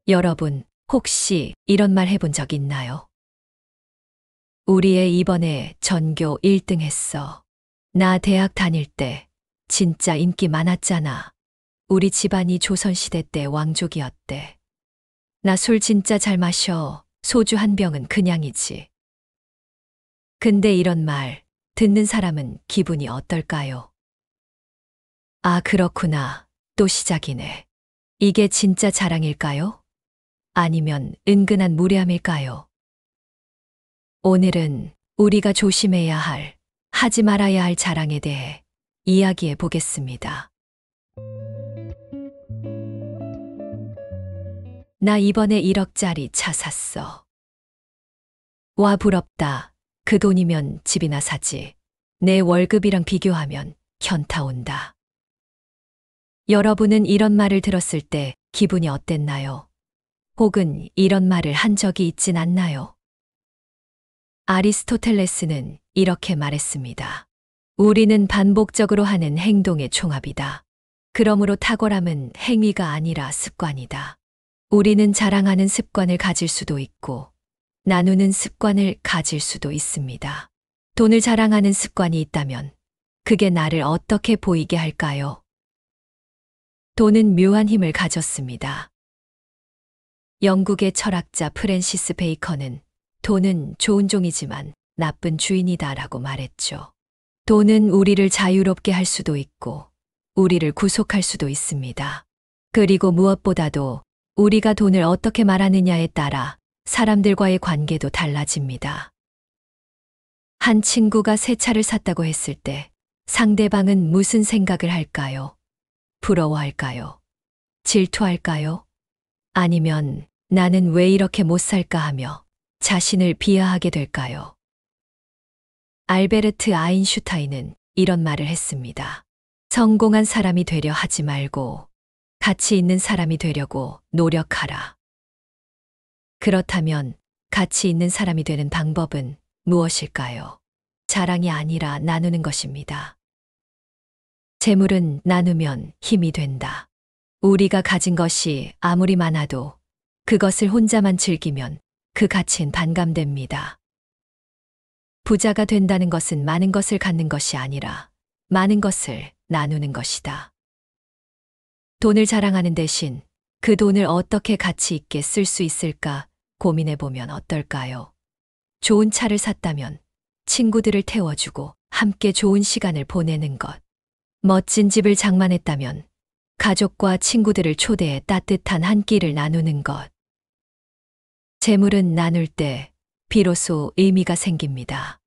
여러분, 혹시 이런 말 해본 적 있나요? 우리 애 이번에 전교 1등 했어. 나 대학 다닐 때 진짜 인기 많았잖아. 우리 집안이 조선시대 때 왕족이었대. 나 술 진짜 잘 마셔. 소주 한 병은 그냥이지. 근데 이런 말 듣는 사람은 기분이 어떨까요? 아, 그렇구나. 또 시작이네. 이게 진짜 자랑일까요? 아니면 은근한 무례함일까요? 오늘은 우리가 조심해야 할, 하지 말아야 할 자랑에 대해 이야기해 보겠습니다. 나 이번에 1억짜리 차 샀어. 와, 부럽다. 그 돈이면 집이나 사지. 내 월급이랑 비교하면 현타 온다. 여러분은 이런 말을 들었을 때 기분이 어땠나요? 혹은 이런 말을 한 적이 있진 않나요? 아리스토텔레스는 이렇게 말했습니다. 우리는 반복적으로 하는 행동의 총합이다. 그러므로 탁월함은 행위가 아니라 습관이다. 우리는 자랑하는 습관을 가질 수도 있고, 나누는 습관을 가질 수도 있습니다. 돈을 자랑하는 습관이 있다면, 그게 나를 어떻게 보이게 할까요? 돈은 묘한 힘을 가졌습니다. 영국의 철학자 프랜시스 베이컨은 돈은 좋은 종이지만 나쁜 주인이다라고 말했죠. 돈은 우리를 자유롭게 할 수도 있고 우리를 구속할 수도 있습니다. 그리고 무엇보다도 우리가 돈을 어떻게 말하느냐에 따라 사람들과의 관계도 달라집니다. 한 친구가 새 차를 샀다고 했을 때 상대방은 무슨 생각을 할까요? 부러워할까요? 질투할까요? 아니면 나는 왜 이렇게 못 살까 하며 자신을 비하하게 될까요? 알베르트 아인슈타인은 이런 말을 했습니다. 성공한 사람이 되려 하지 말고 가치 있는 사람이 되려고 노력하라. 그렇다면 가치 있는 사람이 되는 방법은 무엇일까요? 자랑이 아니라 나누는 것입니다. 재물은 나누면 힘이 된다. 우리가 가진 것이 아무리 많아도 그것을 혼자만 즐기면 그 가치는 반감됩니다. 부자가 된다는 것은 많은 것을 갖는 것이 아니라 많은 것을 나누는 것이다. 돈을 자랑하는 대신 그 돈을 어떻게 가치 있게 쓸 수 있을까 고민해 보면 어떨까요? 좋은 차를 샀다면 친구들을 태워주고 함께 좋은 시간을 보내는 것. 멋진 집을 장만했다면 가족과 친구들을 초대해 따뜻한 한 끼를 나누는 것. 재물은 나눌 때 비로소 의미가 생깁니다.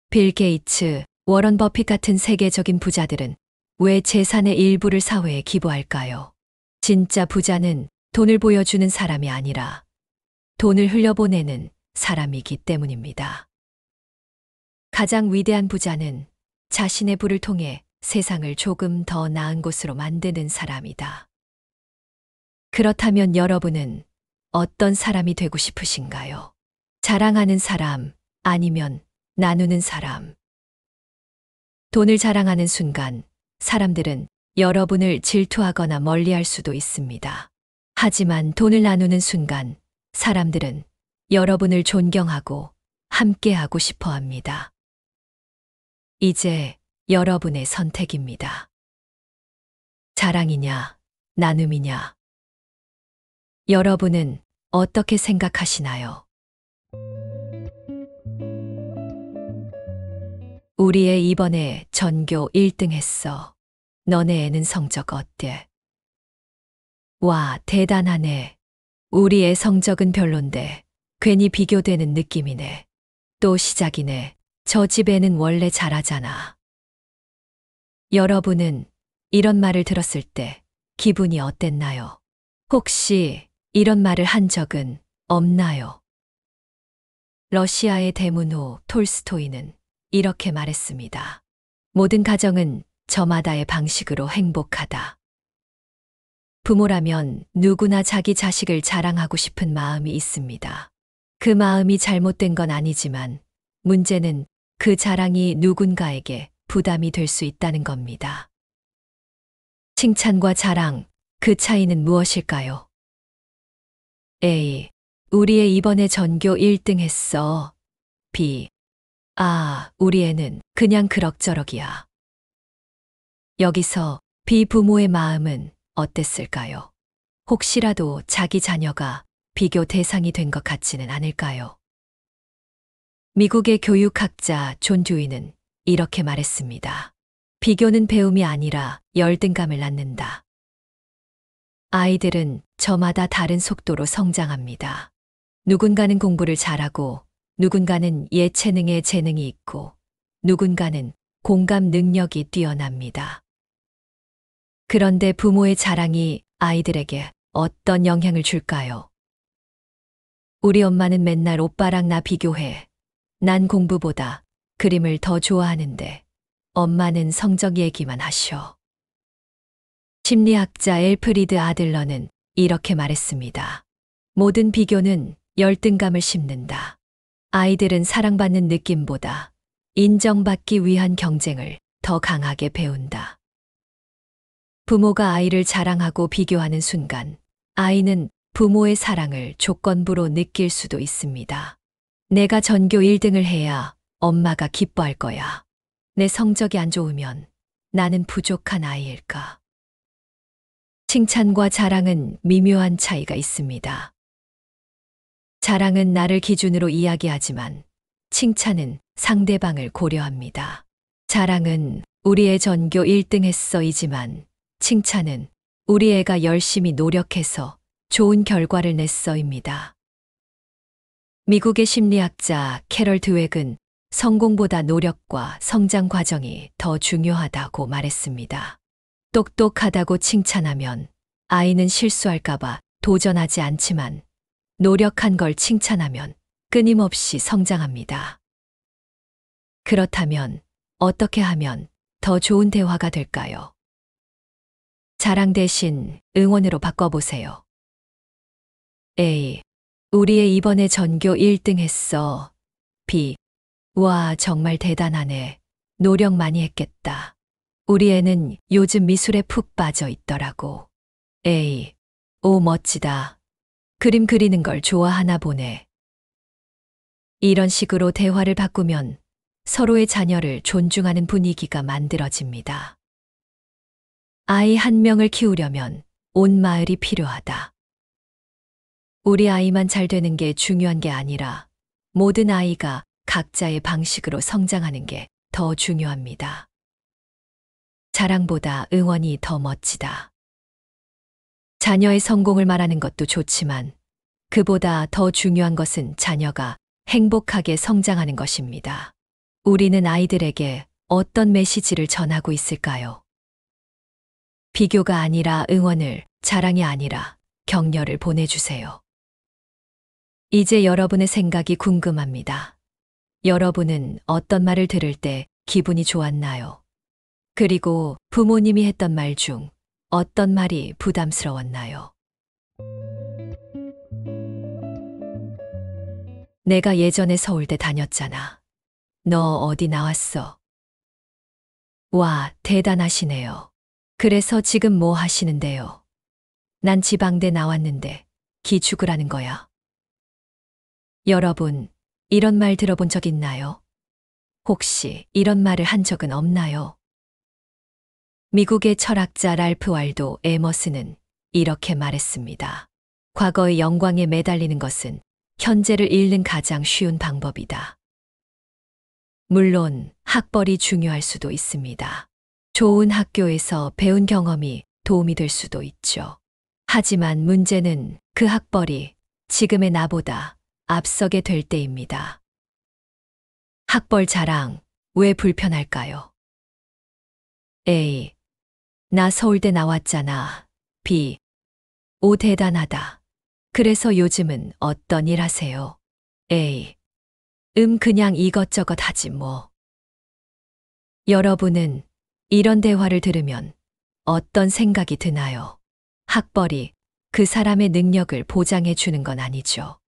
빌 게이츠, 워런 버핏 같은 세계적인 부자들은 왜 재산의 일부를 사회에 기부할까요? 진짜 부자는 돈을 보여주는 사람이 아니라 돈을 흘려보내는 사람이기 때문입니다. 가장 위대한 부자는 자신의 부를 통해 세상을 조금 더 나은 곳으로 만드는 사람이다. 그렇다면 여러분은 어떤 사람이 되고 싶으신가요? 자랑하는 사람, 아니면 나누는 사람? 돈을 자랑하는 순간 사람들은 여러분을 질투하거나 멀리할 수도 있습니다. 하지만 돈을 나누는 순간 사람들은 여러분을 존경하고 함께하고 싶어 합니다. 이제 여러분의 선택입니다. 자랑이냐, 나눔이냐? 여러분은 어떻게 생각하시나요? 우리 애 이번에 전교 1등 했어. 너네 애는 성적 어때? 와, 대단하네. 우리 애 성적은 별론데 괜히 비교되는 느낌이네. 또 시작이네. 저 집 애는 원래 잘하잖아. 여러분은 이런 말을 들었을 때 기분이 어땠나요? 혹시 이런 말을 한 적은 없나요? 러시아의 대문호 톨스토이는 이렇게 말했습니다. 모든 가정은 저마다의 방식으로 행복하다. 부모라면 누구나 자기 자식을 자랑하고 싶은 마음이 있습니다. 그 마음이 잘못된 건 아니지만 문제는 그 자랑이 누군가에게 부담이 될 수 있다는 겁니다. 칭찬과 자랑, 그 차이는 무엇일까요? A. 우리 애 이번에 전교 1등 했어. B. 아, 우리 애는 그냥 그럭저럭이야. 여기서 B 부모의 마음은 어땠을까요? 혹시라도 자기 자녀가 비교 대상이 된 것 같지는 않을까요? 미국의 교육학자 존 듀이는 이렇게 말했습니다. 비교는 배움이 아니라 열등감을 낳는다. 아이들은 저마다 다른 속도로 성장합니다. 누군가는 공부를 잘하고, 누군가는 예체능에 재능이 있고, 누군가는 공감 능력이 뛰어납니다. 그런데 부모의 자랑이 아이들에게 어떤 영향을 줄까요? 우리 엄마는 맨날 오빠랑 나 비교해. 난 공부보다 그림을 더 좋아하는데 엄마는 성적 얘기만 하셔. 심리학자 엘프리드 아들러는 이렇게 말했습니다. 모든 비교는 열등감을 심는다. 아이들은 사랑받는 느낌보다 인정받기 위한 경쟁을 더 강하게 배운다. 부모가 아이를 자랑하고 비교하는 순간 아이는 부모의 사랑을 조건부로 느낄 수도 있습니다. 내가 전교 1등을 해야 엄마가 기뻐할 거야. 내 성적이 안 좋으면 나는 부족한 아이일까? 칭찬과 자랑은 미묘한 차이가 있습니다. 자랑은 나를 기준으로 이야기하지만 칭찬은 상대방을 고려합니다. 자랑은 우리 애 전교 1등 했어이지만 칭찬은 우리 애가 열심히 노력해서 좋은 결과를 냈어입니다. 미국의 심리학자 캐럴 드웩은 성공보다 노력과 성장 과정이 더 중요하다고 말했습니다. 똑똑하다고 칭찬하면 아이는 실수할까봐 도전하지 않지만 노력한 걸 칭찬하면 끊임없이 성장합니다. 그렇다면 어떻게 하면 더 좋은 대화가 될까요? 자랑 대신 응원으로 바꿔보세요. A. 우리 애 이번에 전교 1등 했어. B. 와, 정말 대단하네. 노력 많이 했겠다. 우리 애는 요즘 미술에 푹 빠져 있더라고. A. 오, 멋지다. 그림 그리는 걸 좋아하나 보네. 이런 식으로 대화를 바꾸면 서로의 자녀를 존중하는 분위기가 만들어집니다. 아이 한 명을 키우려면 온 마을이 필요하다. 우리 아이만 잘 되는 게 중요한 게 아니라 모든 아이가 각자의 방식으로 성장하는 게 더 중요합니다. 자랑보다 응원이 더 멋지다. 자녀의 성공을 말하는 것도 좋지만 그보다 더 중요한 것은 자녀가 행복하게 성장하는 것입니다. 우리는 아이들에게 어떤 메시지를 전하고 있을까요? 비교가 아니라 응원을, 자랑이 아니라 격려를 보내주세요. 이제 여러분의 생각이 궁금합니다. 여러분은 어떤 말을 들을 때 기분이 좋았나요? 그리고 부모님이 했던 말 중 어떤 말이 부담스러웠나요? 내가 예전에 서울대 다녔잖아. 너 어디 나왔어? 와, 대단하시네요. 그래서 지금 뭐 하시는데요? 난 지방대 나왔는데 기죽을 하는 거야. 여러분, 이런 말 들어본 적 있나요? 혹시 이런 말을 한 적은 없나요? 미국의 철학자 랄프 waldo 에머슨은 이렇게 말했습니다. 과거의 영광에 매달리는 것은 현재를 잃는 가장 쉬운 방법이다. 물론 학벌이 중요할 수도 있습니다. 좋은 학교에서 배운 경험이 도움이 될 수도 있죠. 하지만 문제는 그 학벌이 지금의 나보다 앞서게 될 때입니다. 학벌 자랑, 왜 불편할까요? A. 나 서울대 나왔잖아. B. 오, 대단하다. 그래서 요즘은 어떤 일 하세요? A. 그냥 이것저것 하지 뭐. 여러분은 이런 대화를 들으면 어떤 생각이 드나요? 학벌이 그 사람의 능력을 보장해 주는 건 아니죠.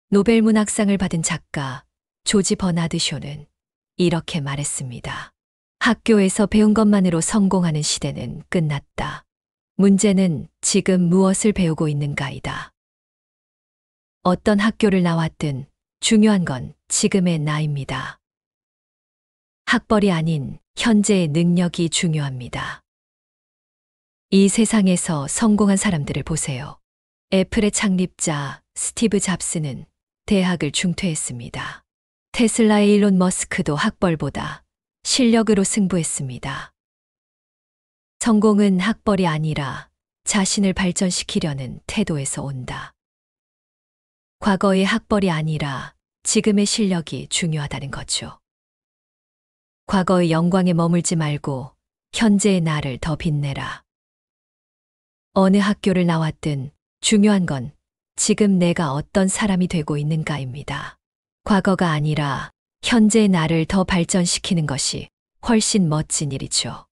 노벨 문학상을 받은 작가 조지 버나드 쇼는 이렇게 말했습니다. 학교에서 배운 것만으로 성공하는 시대는 끝났다. 문제는 지금 무엇을 배우고 있는가이다. 어떤 학교를 나왔든 중요한 건 지금의 나입니다. 학벌이 아닌 현재의 능력이 중요합니다. 이 세상에서 성공한 사람들을 보세요. 애플의 창립자 스티브 잡스는 대학을 중퇴했습니다. 테슬라의 일론 머스크도 학벌보다 실력으로 승부했습니다. 성공은 학벌이 아니라 자신을 발전시키려는 태도에서 온다. 과거의 학벌이 아니라 지금의 실력이 중요하다는 거죠. 과거의 영광에 머물지 말고 현재의 나를 더 빛내라. 어느 학교를 나왔든 중요한 건 지금 내가 어떤 사람이 되고 있는가입니다. 과거가 아니라 현재의 나를 더 발전시키는 것이 훨씬 멋진 일이죠.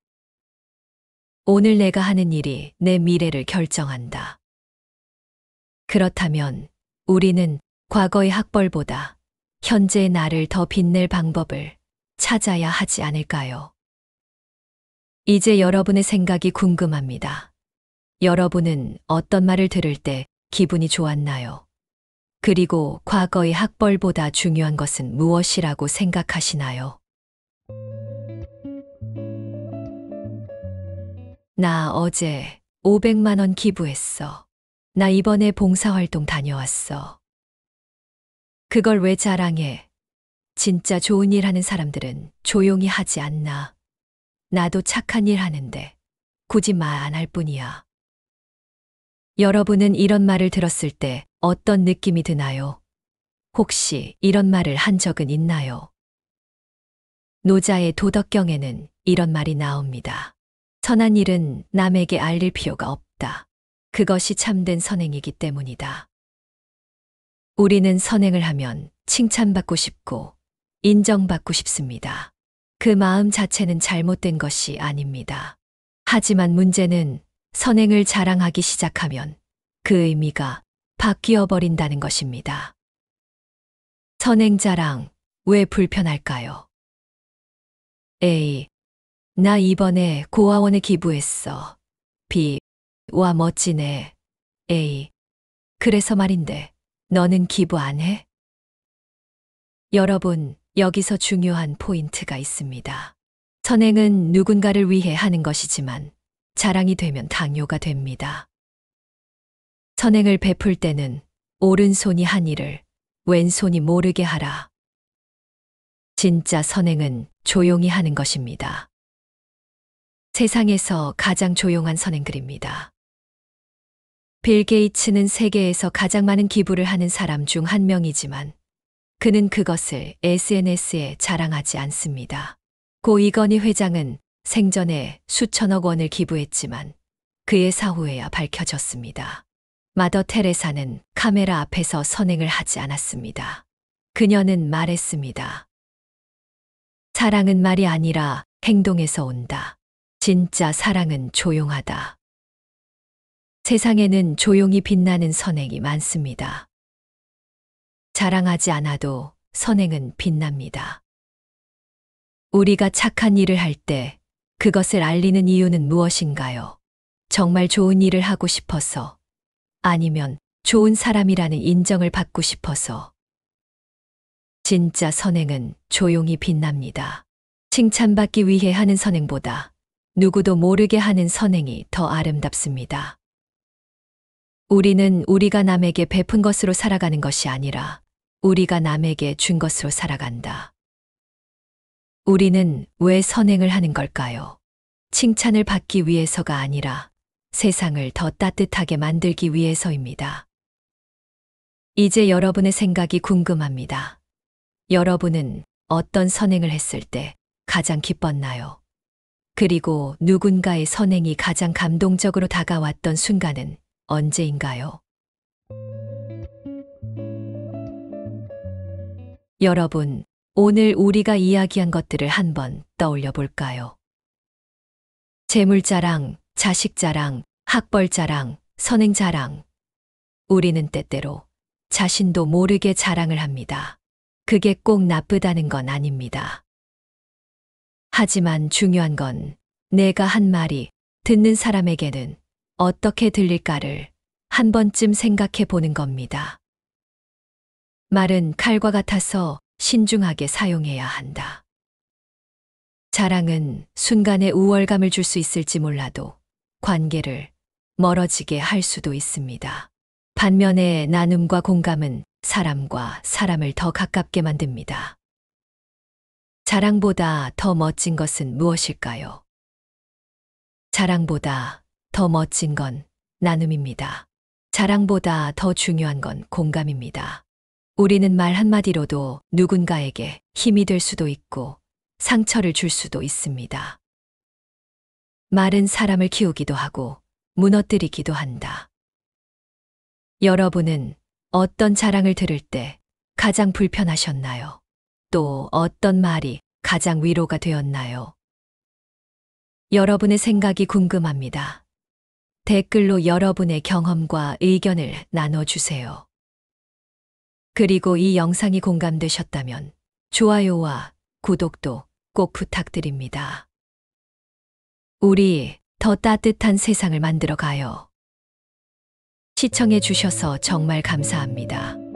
오늘 내가 하는 일이 내 미래를 결정한다. 그렇다면 우리는 과거의 학벌보다 현재의 나를 더 빛낼 방법을 찾아야 하지 않을까요? 이제 여러분의 생각이 궁금합니다. 여러분은 어떤 말을 들을 때 기분이 좋았나요? 그리고 과거의 학벌보다 중요한 것은 무엇이라고 생각하시나요? 나 어제 500만 원 기부했어. 나 이번에 봉사활동 다녀왔어. 그걸 왜 자랑해? 진짜 좋은 일 하는 사람들은 조용히 하지 않나. 나도 착한 일 하는데 굳이 말 안 할 뿐이야. 여러분은 이런 말을 들었을 때 어떤 느낌이 드나요? 혹시 이런 말을 한 적은 있나요? 노자의 도덕경에는 이런 말이 나옵니다. 선한 일은 남에게 알릴 필요가 없다. 그것이 참된 선행이기 때문이다. 우리는 선행을 하면 칭찬받고 싶고 인정받고 싶습니다. 그 마음 자체는 잘못된 것이 아닙니다. 하지만 문제는 선행을 자랑하기 시작하면 그 의미가 바뀌어 버린다는 것입니다. 선행 자랑, 왜 불편할까요? A. 나 이번에 고아원에 기부했어. B. 와 멋지네. A. 그래서 말인데 너는 기부 안 해? 여러분, 여기서 중요한 포인트가 있습니다. 선행은 누군가를 위해 하는 것이지만 자랑이 되면 당뇨가 됩니다. 선행을 베풀 때는 오른손이 한 일을 왼손이 모르게 하라. 진짜 선행은 조용히 하는 것입니다. 세상에서 가장 조용한 선행들입니다. 빌 게이츠는 세계에서 가장 많은 기부를 하는 사람 중 한 명이지만 그는 그것을 SNS에 자랑하지 않습니다. 고 이건희 회장은 생전에 수천억 원을 기부했지만 그의 사후에야 밝혀졌습니다. 마더 테레사는 카메라 앞에서 선행을 하지 않았습니다. 그녀는 말했습니다. 사랑은 말이 아니라 행동에서 온다. 진짜 사랑은 조용하다. 세상에는 조용히 빛나는 선행이 많습니다. 자랑하지 않아도 선행은 빛납니다. 우리가 착한 일을 할 때 그것을 알리는 이유는 무엇인가요? 정말 좋은 일을 하고 싶어서, 아니면 좋은 사람이라는 인정을 받고 싶어서. 진짜 선행은 조용히 빛납니다. 칭찬받기 위해 하는 선행보다 누구도 모르게 하는 선행이 더 아름답습니다. 우리는 우리가 남에게 베푼 것으로 살아가는 것이 아니라 우리가 남에게 준 것으로 살아간다. 우리는 왜 선행을 하는 걸까요? 칭찬을 받기 위해서가 아니라 세상을 더 따뜻하게 만들기 위해서입니다. 이제 여러분의 생각이 궁금합니다. 여러분은 어떤 선행을 했을 때 가장 기뻤나요? 그리고 누군가의 선행이 가장 감동적으로 다가왔던 순간은 언제인가요? 여러분, 오늘 우리가 이야기한 것들을 한번 떠올려 볼까요? 재물 자랑, 자식 자랑, 학벌 자랑, 선행 자랑. 우리는 때때로 자신도 모르게 자랑을 합니다. 그게 꼭 나쁘다는 건 아닙니다. 하지만 중요한 건 내가 한 말이 듣는 사람에게는 어떻게 들릴까를 한 번쯤 생각해 보는 겁니다. 말은 칼과 같아서 신중하게 사용해야 한다. 자랑은 순간의 우월감을 줄 수 있을지 몰라도 관계를 멀어지게 할 수도 있습니다. 반면에 나눔과 공감은 사람과 사람을 더 가깝게 만듭니다. 자랑보다 더 멋진 것은 무엇일까요? 자랑보다 더 멋진 건 나눔입니다. 자랑보다 더 중요한 건 공감입니다. 우리는 말 한마디로도 누군가에게 힘이 될 수도 있고 상처를 줄 수도 있습니다. 말은 사람을 키우기도 하고 무너뜨리기도 한다. 여러분은 어떤 자랑을 들을 때 가장 불편하셨나요? 또 어떤 말이 가장 위로가 되었나요? 여러분의 생각이 궁금합니다. 댓글로 여러분의 경험과 의견을 나눠주세요. 그리고 이 영상이 공감되셨다면 좋아요와 구독도 꼭 부탁드립니다. 우리 더 따뜻한 세상을 만들어 가요. 시청해 주셔서 정말 감사합니다.